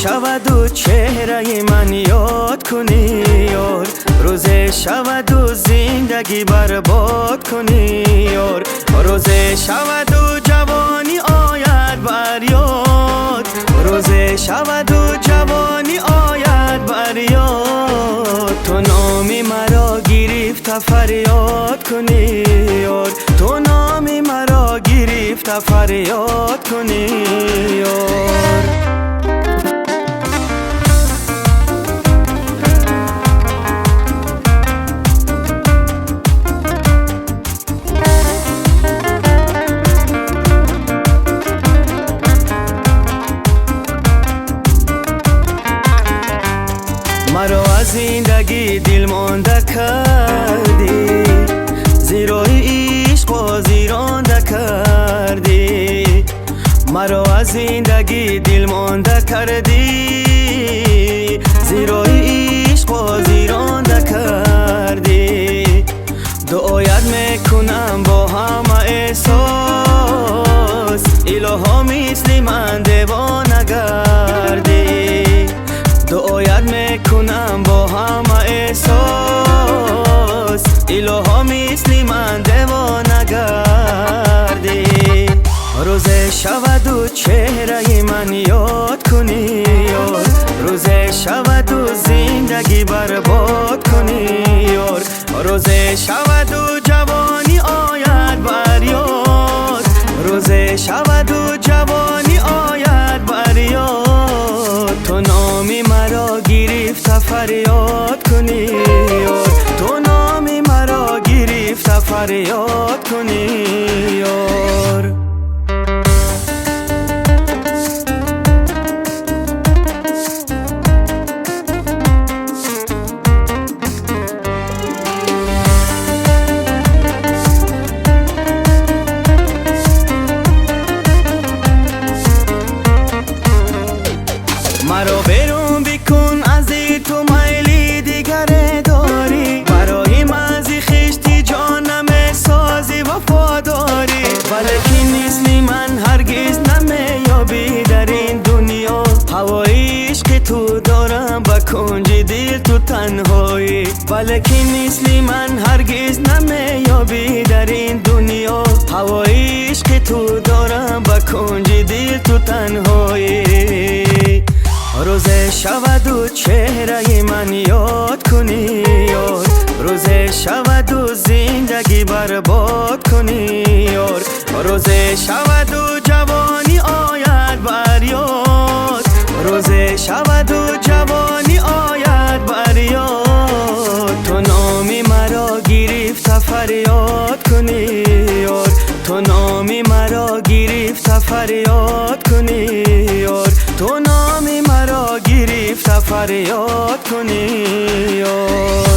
شود و چهره من یاد کنی یار، روز شود و زندگی برباد کنی یار، روز شود و جوانی آید بر یاد، روز شود و جوانی آید بر یاد. تو نامی مرا گرفت فریاد کنی یار، تو نامی مرا گرفت فریاد کنی یار. مرا از زندگی دل مانده کردی، زیرای عشق بازی رانده کردی، مرا از زندگی دل مانده کردی، زیرای عشق بازی رانده کردی. دعایت میکنم با همه احساس، الها مثل من دیوانه گردی. دعایت میکنم با همه احساس، الها مثل من دیوانه گردی. روز شود و چهره من یاد کنی یار، روز شود و زندگی برباد کنی یار، روز شود و جوانی آید بر یاد، روز شود و جوانی آید بر یاد. تو نامی مرا گرفت فریاد کنی یار، تو نامی مرا گرفت فریاد کنی یار. مرا بیرون بکن از تو میلی دیگر داری، برای مزی خشتی جانم سازی وفاداری. ولیکن مثل من هرگز نمیابی در این دنیا، هوای عشق تو دارم با کنج دل تو تنهایی. ولیکن مثل من هرگز نمیابی در این دنیا، هوای عشق تو دارم با کنج دل تو تنهایی. روز شود و چهره من یاد کنی یار، روز شود و زندگی برباد کنی یار، روز شود و جوانی آید بر یاد، روز شود و جوانی آید بر یاد. تو نامی مرا گرفت فریاد کنی یار، تو نامی مرا گرفت فریاد کنی یار، تو نامی مرا گرفت فریاد کنی یار.